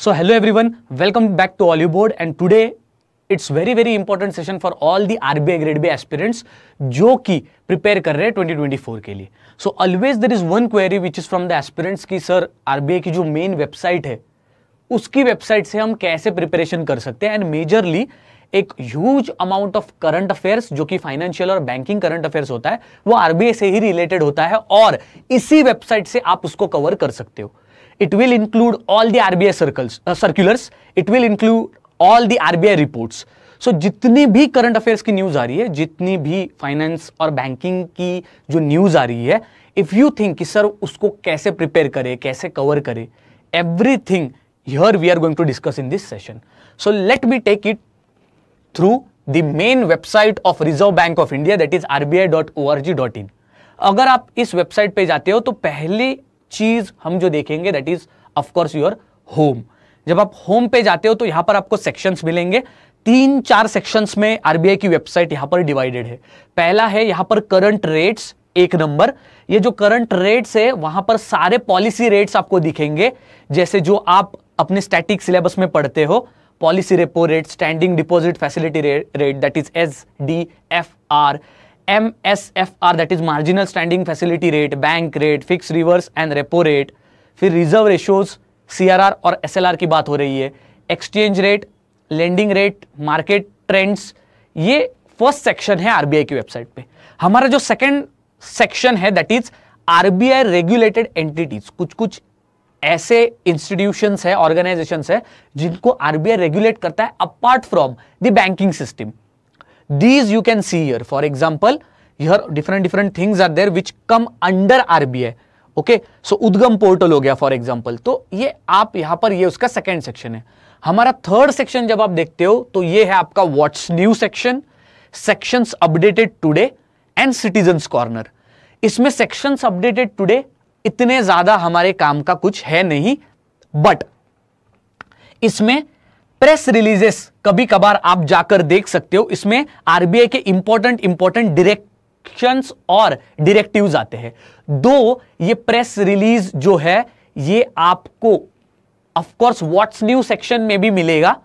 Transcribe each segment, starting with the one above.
So hello everyone, welcome back to Hollywood and today it's very important session for all the RBI grade B aspirants जो कि prepare कर रहे हैं 2024 के लिए. So always there is one query which is from the aspirants कि sir RBI की जो मेन वेबसाइट है उसकी वेबसाइट से हम कैसे प्रिपरेशन कर सकते हैं. एंड मेजरली एक huge amount of current affairs जो कि फाइनेंशियल और बैंकिंग करंट अफेयर्स होता है वो आरबीआई से ही रिलेटेड होता है और इसी वेबसाइट से आप उसको कवर कर सकते हो. It will include all the RBI circulars. It will include all the RBI reports. So जितनी भी करंट अफेयर्स की न्यूज आ रही है, जितनी भी फाइनेंस और बैंकिंग की जो न्यूज आ रही है, इफ यू थिंक कि सर उसको कैसे प्रिपेयर करे, कैसे कवर करे, everything here we are going to discuss in this session. So let me take it through the main website of Reserve Bank of India, that is rbi.org.in. अगर आप इस website पे जाते हो तो पहली चीज हम जो देखेंगे that is of course your home. जब आप होम पे जाते हो तो यहां पर आपको सेक्शंस मिलेंगे. 3-4 सेक्शंस में आरबीआई की वेबसाइट यहां पर डिवाइडेड है. पहला है यहां पर करंट रेट्स, 1 नंबर. ये जो करंट रेट्स है वहां पर सारे पॉलिसी रेट्स आपको दिखेंगे जैसे जो आप अपने स्टैटिक सिलेबस में पढ़ते हो. Policy repo rate, standing deposit facility rate that is SDFR, MSFR that is marginal standing facility rate, bank rate, fix reverse and repo rate. फिर रिजर्व रेशियोज, CRR और SLR की बात हो रही है. Exchange rate, lending rate, market trends. ये first section है RBI की वेबसाइट पे. हमारा जो सेकंड सेक्शन है that is RBI regulated entities. कुछ ऐसे इंस्टीट्यूशंस है, ऑर्गेनाइजेशंस है जिनको आरबीआई रेगुलेट करता है apart from the banking system. These you can see here. For example, here different things are there which come under RBI. Okay, so उद्गम portal हो गया फॉर एग्जाम्पल. तो ये आप यहां पर ये उसका सेकंड सेक्शन है. हमारा थर्ड सेक्शन जब आप देखते हो तो ये है आपका what's new section, sections updated today and citizens corner. इसमें सेक्शंस अपडेटेड टुडे इतने ज्यादा हमारे काम का कुछ है नहीं, बट इसमें प्रेस रिलीजेस कभी कभार आप जाकर देख सकते हो. इसमें आरबीआई के इंपॉर्टेंट डायरेक्शंस और डायरेक्टिव्स आते हैं. दो ये प्रेस रिलीज जो है ये आपको of course what's new section में भी मिलेगा,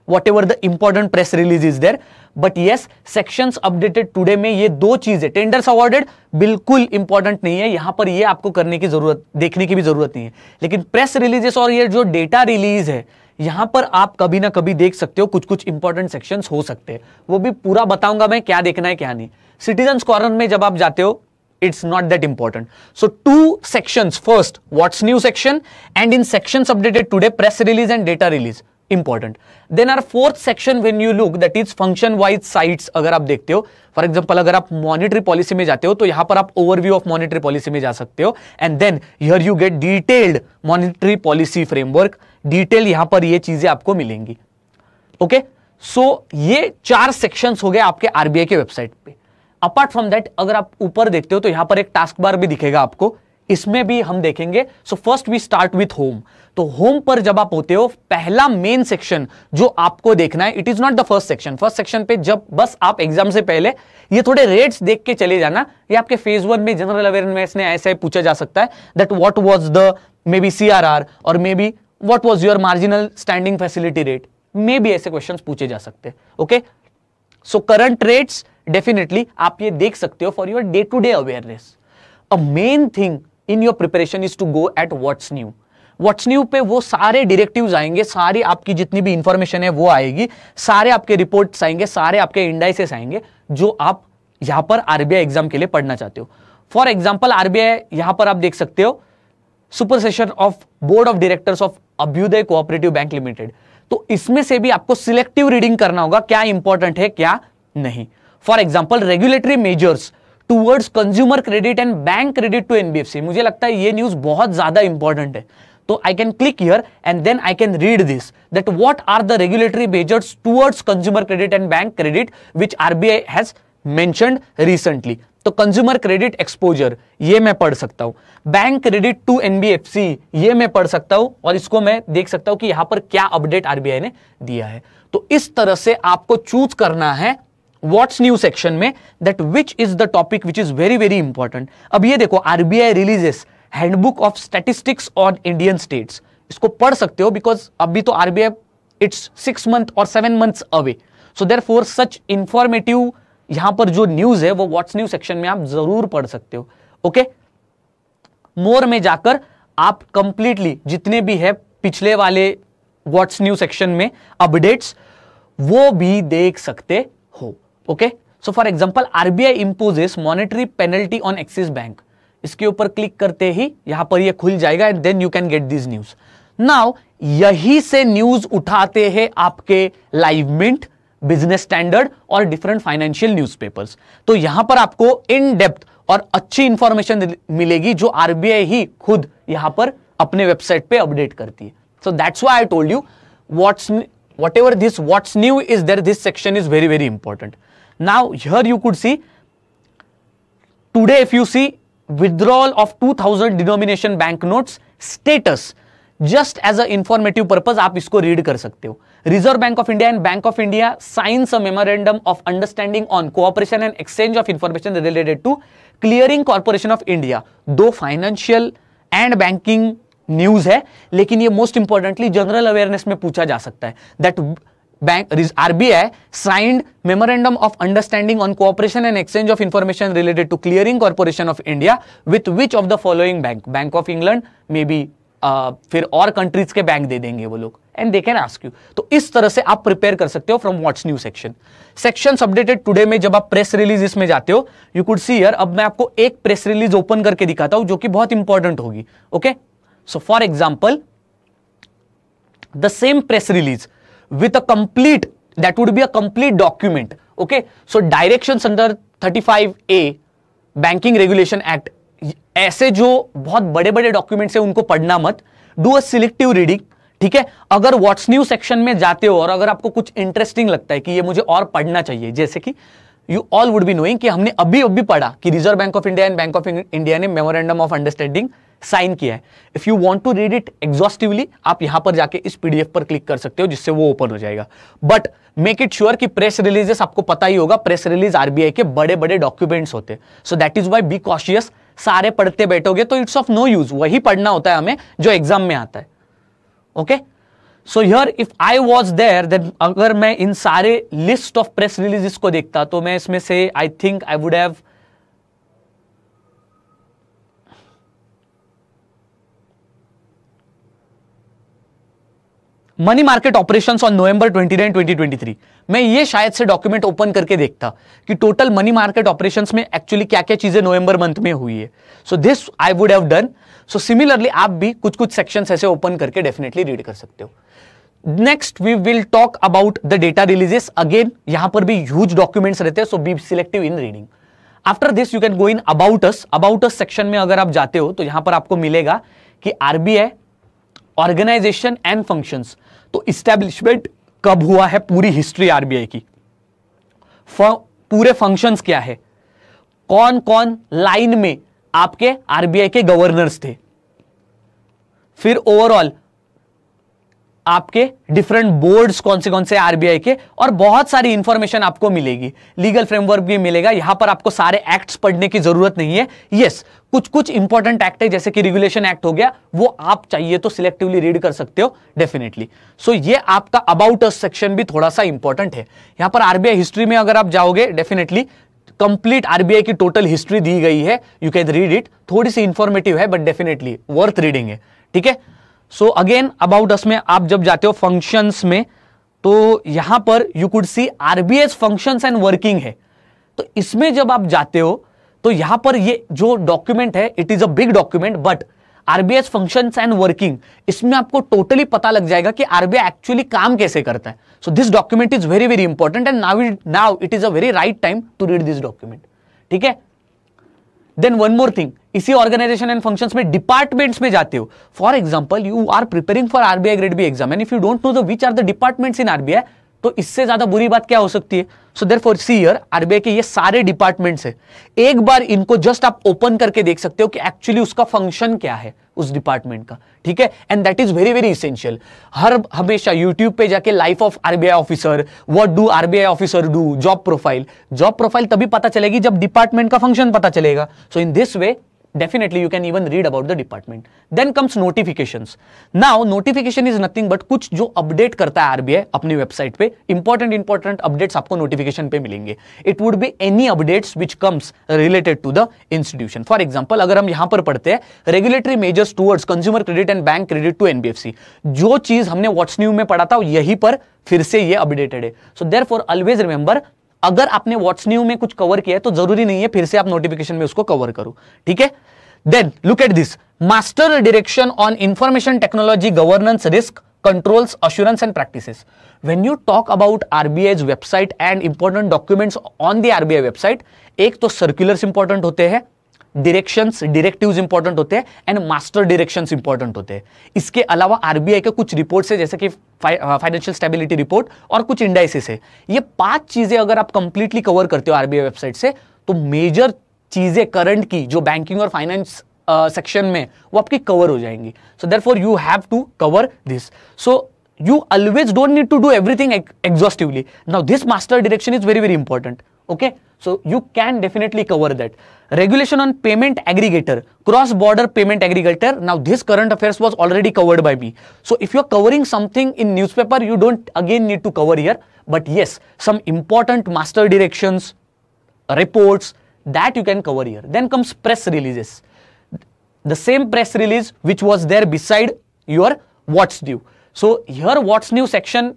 whatever the important press release is there. But yes, sections updated today में ये दो चीजें, टेंडर्स अवॉर्डेड बिल्कुल इंपॉर्टेंट नहीं है यहां पर, ये आपको करने की जरूरत, देखने की भी जरूरत नहीं है. लेकिन प्रेस रिलीजेस और ये जो डेटा रिलीज है यहां पर आप कभी ना कभी देख सकते हो कुछ इंपॉर्टेंट सेक्शंस हो सकते हैं. वो भी पूरा बताऊंगा मैं क्या देखना है क्या नहीं. सिटीजंस कॉर्नर में जब आप जाते हो it's not that important. So 2 sections, first what's new section and in sections updated today press release and data release important. Then our fourth section when you look that is function wise sites. अगर आप देखते हो for example अगर आप monetary policy में जाते हो तो यहां पर आप ओवरव्यू ऑफ मॉनिटरी पॉलिसी में जा सकते हो and then here you get detailed monetary policy framework. Detail यहां पर ये चीजें आपको मिलेंगी. ओके, सो ये 4 सेक्शंस हो गए आपके आरबीआई के वेबसाइट पे. अपार्ट फ्रॉम दैट अगर आप ऊपर देखते हो तो यहां पर एक टास्क बार भी दिखेगा आपको, इसमें भी हम देखेंगे. So first we start with home. तो होम पर जब आप होते हो पहला मेन सेक्शन जो आपको देखना है, it is not the first section. First section पे जब बस आप एग्जाम से पहले ये थोड़े रेट्स देख के चले जाना. ये आपके फेज 1 में जनरल अवेयरनेस में ऐसे पूछा जा सकता है that what was the maybe CRR और may be what was your marginal standing facility rate. Maybe ऐसे क्वेश्चंस पूछे जा सकते हैं. Okay, so current rates definitely आप ये देख सकते हो for your day to day awareness. A main thing in your preparation is to go at what's new. What's new पे वो सारे डायरेक्टिव्स आएंगे, सारी आपकी जितनी भी इंफॉर्मेशन है वो आएगी, सारे आपके रिपोर्ट्स आएंगे, सारे आपके इंडाइसेस आएंगे जो आप यहां पर आरबीआई एग्जाम के लिए पढ़ना चाहते हो. फॉर एग्जाम्पल आरबीआई यहां पर आप देख सकते हो super session of board of directors of Abhyudaya cooperative bank limited. तो इसमें से भी आपको सिलेक्टिव रीडिंग करना होगा, क्या इंपॉर्टेंट है क्या नहीं. For example regulatory measures towards consumer credit and bank credit to NBFC. मुझे लगता है ये न्यूज बहुत ज्यादा इंपॉर्टेंट है. तो I can click here and then I can read this that what are the regulatory measures towards consumer credit and bank credit which RBI has mentioned recently. तो consumer credit exposure ये मैं पढ़ सकता हूं, bank credit to NBFC ये मैं पढ़ सकता हूं और इसको मैं देख सकता हूं कि यहां पर क्या अपडेट आरबीआई ने दिया है. तो इस तरह से आपको चूज करना है व्हाट्स न्यू सेक्शन में that which is the topic which is very important. अब ये देखो RBI releases handbook of statistics on Indian states. इसको पढ़ सकते हो, बिकॉज अभी तो आरबीआई इट्स 6 मंथ और 7 मंथ्स अवे, सो देयरफॉर सच इंफॉर्मेटिव यहां पर जो न्यूज है वो व्हाट्स न्यू सेक्शन में आप जरूर पढ़ सकते हो। ओके, मोर में जाकर आप कंप्लीटली जितने भी है पिछले वाले व्हाट्स न्यू सेक्शन में अपडेट्स वो भी देख सकते हो। Okay, so for example RBI imposes monetary penalty on axis bank, इसके ऊपर क्लिक करते ही यहां पर ये खुल जाएगा and then you can get this news. Now यही से न्यूज उठाते हैं आपके लाइव मिंट, बिजनेस स्टैंडर्ड और डिफरेंट फाइनेंशियल न्यूज़पेपर्स। तो यहां पर आपको इन डेप्थ और अच्छी इंफॉर्मेशन मिलेगी जो आरबीआई ही खुद यहां पर अपने वेबसाइट पे अपडेट करती है। So that's why I told you whatever this what's new is there, this section is very very important. Now here you could see today, if you see withdrawal of 2000 denomination banknotes status, just as a informative purpose आप इसको read कर सकते हो। Reserve Bank of India and Bank of India signs a memorandum of understanding on cooperation and exchange of information related to Clearing Corporation of India. दो financial and banking news है, लेकिन ये most importantly general awareness में पूछा जा सकता है that bank RBI signed memorandum of understanding on cooperation and exchange of information related to Clearing Corporation of India with which of the following bank, Bank of England maybe फिर और countries के bank दे देंगे वो लोग, and they can ask you. तो इस तरह से आप प्रिपेयर कर सकते हो from what's new section. Sections updated today में जब आप प्रेस रिलीज इसमें जाते हो, यू कुड सी हियर, अब मैं आपको एक प्रेस रिलीज ओपन करके दिखाता हूं जो कि बहुत इंपॉर्टेंट होगी। Okay, so for example the same press release with a complete, that would be a complete document. Okay, so directions under 35A banking regulation act, ऐसे जो बहुत बड़े बड़े डॉक्यूमेंट्स है उनको पढ़ना मत, डू अ सिलेक्टिव रीडिंग। ठीक है, अगर व्हाट्स न्यू सेक्शन में जाते हो और अगर आपको कुछ इंटरेस्टिंग लगता है कि ये मुझे और पढ़ना चाहिए, जैसे कि you all would be knowing कि हमने अभी अभी पढ़ा कि Reserve Bank of India and Bank of India ने मेमोरेंडम ऑफ अंडरस्टैंडिंग साइन किया है। If you want to read it exhaustively, आप यहां पर जाके इस पीडीएफ पर क्लिक कर सकते हो जिससे वो ओपन हो जाएगा। बट मेक इट श्योर कि प्रेस रिलीजेस, आपको पता ही होगा प्रेस रिलीज आरबीआई के बड़े बड़े डॉक्यूमेंट्स होते हैं, so that is why be cautious. सारे पढ़ते बैठोगे तो इट्स ऑफ नो यूज, वही पढ़ना होता है हमें जो एग्जाम में आता है। Okay, so here if I was there, then अगर मैं इन सारे लिस्ट ऑफ प्रेस रिलीजेस को देखता तो मैं इसमें से I think I would have money market operations on November 29, 2023, मैं ये शायद से डॉक्यूमेंट ओपन करके देखता कि टोटल मनी मार्केट ऑपरेशंस में एक्चुअली क्या क्या चीजें नवंबर मंथ में हुई है। So this I would have done. So similarly आप भी कुछ कुछ सेक्शंस ऐसे ओपन करके डेफिनेटली रीड कर सकते हो। Next we will talk about the data releases. Again यहां पर भी ह्यूज डॉक्यूमेंट्स रहते हैं, so be selective in reading. After this you can go in about us. About us section में अगर आप जाते हो तो यहां पर आपको मिलेगा कि आरबीआई ऑर्गेनाइजेशन एंड फंक्शंस, तो इस्टेब्लिशमेंट कब हुआ है, पूरी हिस्ट्री आरबीआई की, पूरे फंक्शंस क्या है, कौन कौन लाइन में आपके आरबीआई के गवर्नर्स थे, फिर ओवरऑल आपके डिफरेंट बोर्ड्स कौन से आरबीआई के, और बहुत सारी इंफॉर्मेशन आपको मिलेगी। लीगल फ्रेमवर्क भी मिलेगा। यहां पर आपको सारे एक्ट्स पढ़ने की जरूरत नहीं है। यस, कुछ कुछ इंपॉर्टेंट एक्ट है जैसे कि रेगुलेशन एक्ट हो गया, वो आप चाहिए तो सिलेक्टिवली रीड कर सकते हो डेफिनेटली। सो ये आपका अबाउट अस सेक्शन भी थोड़ा सा इंपॉर्टेंट है। यहां पर आरबीआई हिस्ट्री में अगर आप जाओगे, डेफिनेटली कंप्लीट आरबीआई की टोटल हिस्ट्री दी गई है, यू कैन रीड इट। थोड़ी सी इंफॉर्मेटिव है बट डेफिनेटली वर्थ रीडिंग है। ठीक है, सो अगेन अबाउट अस में आप जब जाते हो फंक्शंस में, तो यहां पर you could see RBI functions and working है। तो इसमें जब आप जाते हो तो यहां पर ये जो डॉक्यूमेंट है, it is a big document, but RBI functions and working, इसमें आपको टोटली पता लग जाएगा कि आरबीआई एक्चुअली काम कैसे करता है। So this document is very very important and now it is a very right time to read this document. ठीक है, देन वन मोर थिंग, इसी ऑर्गेनाइजेशन एंड फंक्शंस में डिपार्टमेंट्स में जाते हो। For example you are preparing for RBI grade B exam and if you don't know the which are the departments in RBI, तो इससे ज्यादा बुरी बात क्या हो सकती है। So therefore see here, RBI के ये सारे डिपार्टमेंट्स है, एक बार इनको जस्ट आप ओपन करके देख सकते हो कि एक्चुअली उसका फंक्शन क्या है उस डिपार्टमेंट का। ठीक है, and that is very very essential. हमेशा यूट्यूब पे जाके life of RBI officer, what do RBI officer do, job profile तभी पता चलेगी जब डिपार्टमेंट का फंक्शन पता चलेगा। So in this way definitely you can even read about the department. Then comes notifications. Now notification is nothing but कुछ जो update करता है आरबीआई अपनी वेबसाइट पे, इंपॉर्टेंट अपडेट्स आपको नोटिफिकेशन पे मिलेंगे. It would be any updates which comes related to the institution. For example अगर हम यहां पर पढ़ते हैं regulatory measures towards consumer credit and bank credit to NBFC, जो चीज हमने व्हाट्स न्यू में पढ़ा था यहीं पर फिर से ये अपडेटेड है. सो देयरफॉर ऑलवेज रिमेंबर, अगर आपने व्हाट्स न्यू में कुछ कवर किया है तो जरूरी नहीं है फिर से आप नोटिफिकेशन में उसको कवर करो. ठीक है. Then look at this, master direction on information technology governance risk controls assurance and practices. When you talk about RBI's website and important documents on the RBI website, एक तो सर्कुलर्स इंपॉर्टेंट होते हैं, directions directives important होते हैं and master directions important होते हैं. इसके अलावा आरबीआई के कुछ रिपोर्ट्स है जैसे कि फाइनेंशियल स्टेबिलिटी रिपोर्ट और कुछ इंडाइसेस है. ये 5 चीजें अगर आप कंप्लीटली कवर करते हो आरबीआई वेबसाइट से तो मेजर चीजें करंट की जो बैंकिंग और फाइनेंस सेक्शन में वो आपकी कवर हो जाएंगी. So therefore you have to cover this. So you always don't need to do everything exhaustively. Now this master direction is very important. Okay, so you can definitely cover that. Regulation on payment aggregator, cross border payment aggregator. Now this current affairs was already covered by me. So if you're covering something in newspaper, you don't again need to cover here. But yes, some important master directions, reports that you can cover here. Then comes press releases. The same press release which was there beside your what's due. So here what's new section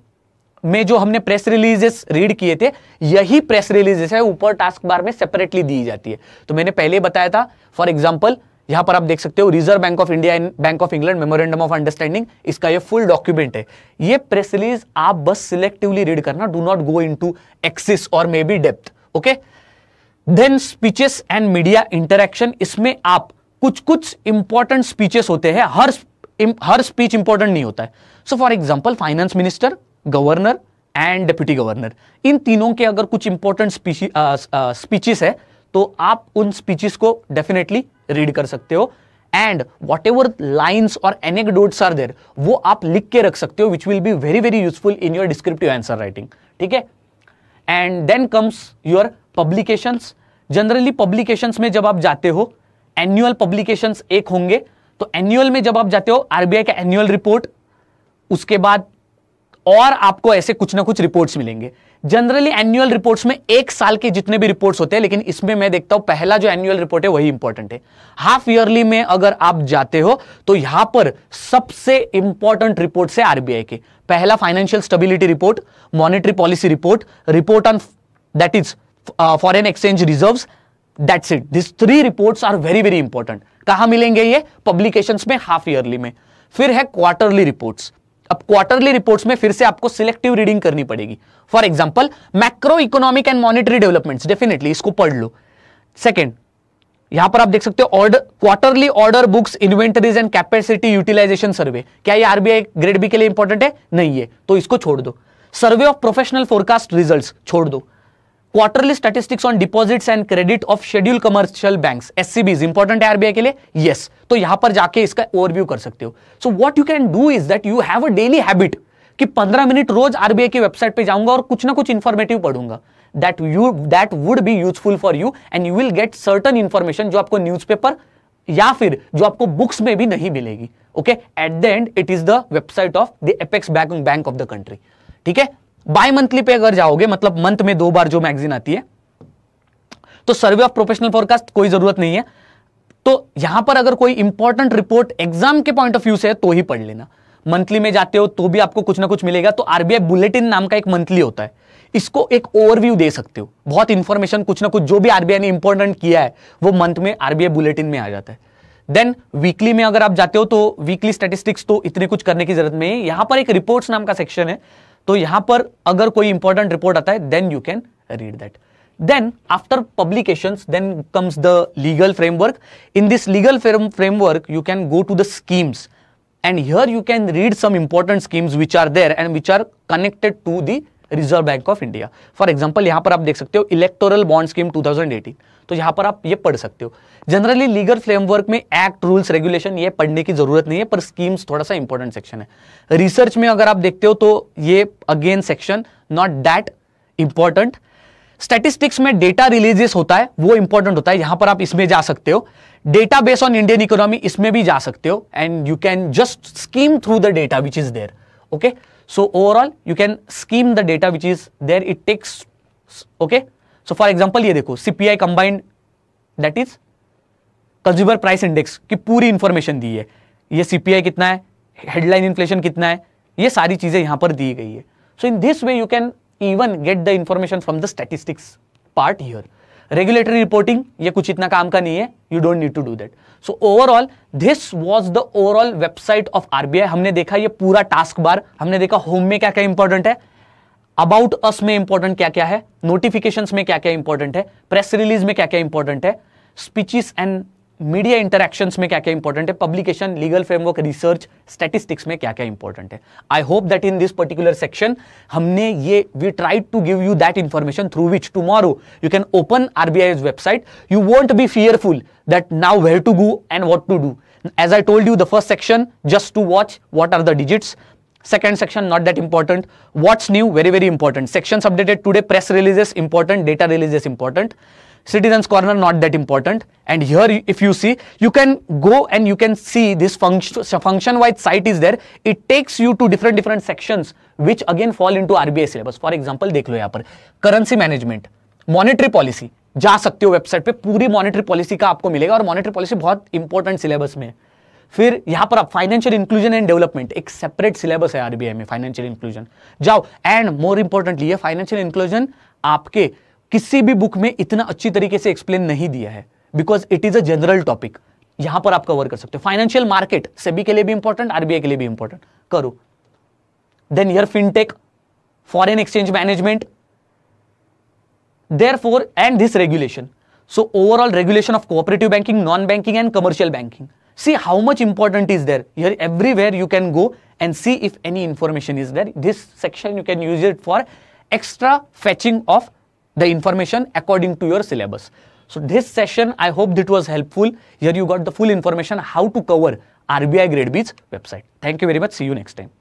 में जो हमने press releases read किए थे यही press releases है ऊपर task bar में separately दी जाती है. तो मैंने पहले बताया था. फॉर एग्जांपल यहां पर आप देख सकते हो Reserve Bank of India and Bank of England memorandum of understanding, इसका ये फुल डॉक्यूमेंट है. ये प्रेस रिलीज आप बस सिलेक्टिवली रीड करना, do not go into excess और मे be depth. Okay. Then speeches and media interaction, इसमें आप कुछ इंपॉर्टेंट स्पीचेस होते हैं, हर स्पीच इंपॉर्टेंट नहीं होता है. So for example finance minister, governor and deputy governor, इन तीनों के अगर कुछ इंपॉर्टेंट स्पीचेस है तो आप उन स्पीचेस को डेफिनेटली रीड कर सकते हो. एंड वॉट एवर लाइन्स और एनेक्डोट्स आर देयर वो आप लिख के रख सकते हो, which will be very useful in your descriptive answer writing. ठीक है. And then comes your publications. Generally publications में जब आप जाते हो, एनुअल पब्लिकेशंस एक होंगे, तो एनुअल में जब आप जाते हो आरबीआई का एनुअल रिपोर्ट, उसके बाद और आपको ऐसे कुछ ना कुछ रिपोर्ट्स मिलेंगे. जनरली एनुअल रिपोर्ट्स में 1 साल के जितने भी रिपोर्ट्स होते हैं, लेकिन इसमें मैं देखता हूं पहला जो एनुअल रिपोर्ट है वही इंपॉर्टेंट है. हाफ ईयरली में अगर आप जाते हो तो यहां पर सबसे इंपॉर्टेंट रिपोर्ट्स है आरबीआई के. पहला financial stability report, monetary policy report, report on that is foreign exchange reserves. That's it. This 3 reports are very important. कहां मिलेंगे ये? पब्लिकेशंस में हाफ ईयरली में. फिर है क्वार्टरली रिपोर्ट्स. अब क्वार्टरली रिपोर्ट्स में फिर से आपको सिलेक्टिव रीडिंग करनी पड़ेगी. For example macro economic and monetary developments, definitely इसको पढ़ लो. सेकंड, यहां पर आप देख सकते हो order, quarterly order books, inventories and capacity utilisation survey. क्या ये आरबीआई ग्रेड बी के लिए इंपॉर्टेंट है? नहीं है, तो इसको छोड़ दो. Survey of professional forecast results छोड़ दो. Quarterly statistics on deposits and credit of scheduled commercial banks, SCBs, important है आरबीआई के लिए. यस, तो यहां पर जाके इसका ओवरव्यू कर सकते हो. So what you can do is that you have a daily habit कि 15 मिनट रोज आरबीआई की वेबसाइट पे जाऊंगा और कुछ ना कुछ इंफॉर्मेटिव पढ़ूंगा. That would be useful for you and you will get certain information जो आपको न्यूज़पेपर या फिर जो आपको बुक्स में भी नहीं मिलेगी. Okay. At the end it is the website of the apex bank of the country. ठीक है. बाय मंथली पे अगर जाओगे, मतलब मंथ में 2 बार जो मैगजीन आती है, तो सर्वे ऑफ प्रोफेशनल फोरकास्ट कोई जरूरत नहीं है. तो यहां पर अगर कोई इंपॉर्टेंट रिपोर्ट एग्जाम के पॉइंट ऑफ व्यू से है तो ही पढ़ लेना. मंथली में जाते हो तो भी आपको कुछ ना कुछ मिलेगा. तो आरबीआई बुलेटिन नाम का एक मंथली होता है, इसको एक ओवरव्यू दे सकते हो. बहुत इंफॉर्मेशन कुछ ना कुछ जो भी आरबीआई ने इंपॉर्टेंट किया है वो मंथ में आरबीआई बुलेटिन में आ जाता है. देन वीकली में अगर आप जाते हो तो वीकली स्टैटिस्टिक्स तो इतने कुछ करने की जरूरत नहीं है. यहां पर एक रिपोर्ट्स नाम का सेक्शन है, तो यहां पर अगर कोई इंपॉर्टेंट रिपोर्ट आता है then you can read that. Then after publications then comes the legal framework. In this legal framework you can go to the schemes and here you can read some important schemes which are there and which are connected to the Reserve Bank of India. For example यहाँ पर आप देख सकते हो electoral bond scheme 2018, तो यहाँ पर आप ये पढ़ सकते हो. जनरली लीगल फ्रेमवर्क में एक्ट, रूल्स, रेगुलेशन ये पढ़ने की जरूरत नहीं है, पर स्कीम्स थोड़ा सा इंपॉर्टेंट सेक्शन है. रिसर्च में अगर आप देखते हो तो ये again section not that important. Statistics में डेटा रिलीजेस होता है, वो इंपॉर्टेंट होता है, यहां पर आप इसमें जा सकते हो, database on Indian economy इसमें भी जा सकते हो, and you can just skim through the data which is there. Okay, so overall you can skim the data which is there, it takes. Okay, so for example ये देखो, CPI combined, that is consumer price index की पूरी information दी है, ये CPI कितना है, headline inflation कितना है, ये सारी चीजें यहां पर दी गई है. So in this way you can even get the information from the statistics part here. Regulatory reporting ये कुछ इतना काम का नहीं है, you don't need to do that. So overall this was the overall website of RBI. हमने देखा ये पूरा टास्क बार, हमने देखा होम में क्या क्या इंपॉर्टेंट है, अबाउट अस में इंपॉर्टेंट क्या क्या है, नोटिफिकेशंस में क्या क्या इंपॉर्टेंट है, प्रेस रिलीज में क्या क्या इंपॉर्टेंट है, स्पीचेस एंड मीडिया इंटरैक्शंस में क्या क्या इंपॉर्टेंट है, publication, legal framework, research, statistics में क्या क्या इंपॉर्टेंट है. I hope that in this particular section हमने ये we tried to give you that information through which tomorrow you can open RBI's website. You won't be fearful that now where to go and what to do. As I told you, the first section just to watch what are the digits. Second section not that important. What's new, very very important. Sections updated today, press releases important, data releases important. Citizens Corner not that important. And here if you see, you can go and you can see this function wide site is there. It takes you to different sections which again fall into RBI syllabus. For example देख लो यहाँ पर currency management, monetary policy, जा सकते हो website पे, पूरी monetary policy का आपको मिलेगा, और मॉनेटरी पॉलिसी बहुत इंपॉर्टेंट सिलेबस में है. फिर यहां पर आप फाइनेंशियल इंक्लूजन एंड डेवलपमेंट, एक सेपरेट सिलेबस है आरबीआई में, फाइनेंशियल इंक्लूजन जाओ. एंड मोर इंपॉर्टेंटली ये फाइनेंशियल इंक्लूजन आपके किसी भी बुक में इतना अच्छी तरीके से एक्सप्लेन नहीं दिया है, because it is a general topic. यहां पर आप कवर कर सकते हो. फाइनेंशियल मार्केट सेबी के लिए भी इंपॉर्टेंट, आरबीआई के लिए भी इंपॉर्टेंट, करो. Then here fintech, foreign exchange management, therefore and this regulation. So overall regulation of cooperative banking, non-banking and commercial banking. See how much important is there here. Everywhere you can go and see if any information is there. This section you can use it for extra fetching of the information according to your syllabus. So this session I hope that was helpful. Here you got the full information how to cover RBI Grade B's website. Thank you very much. See you next time.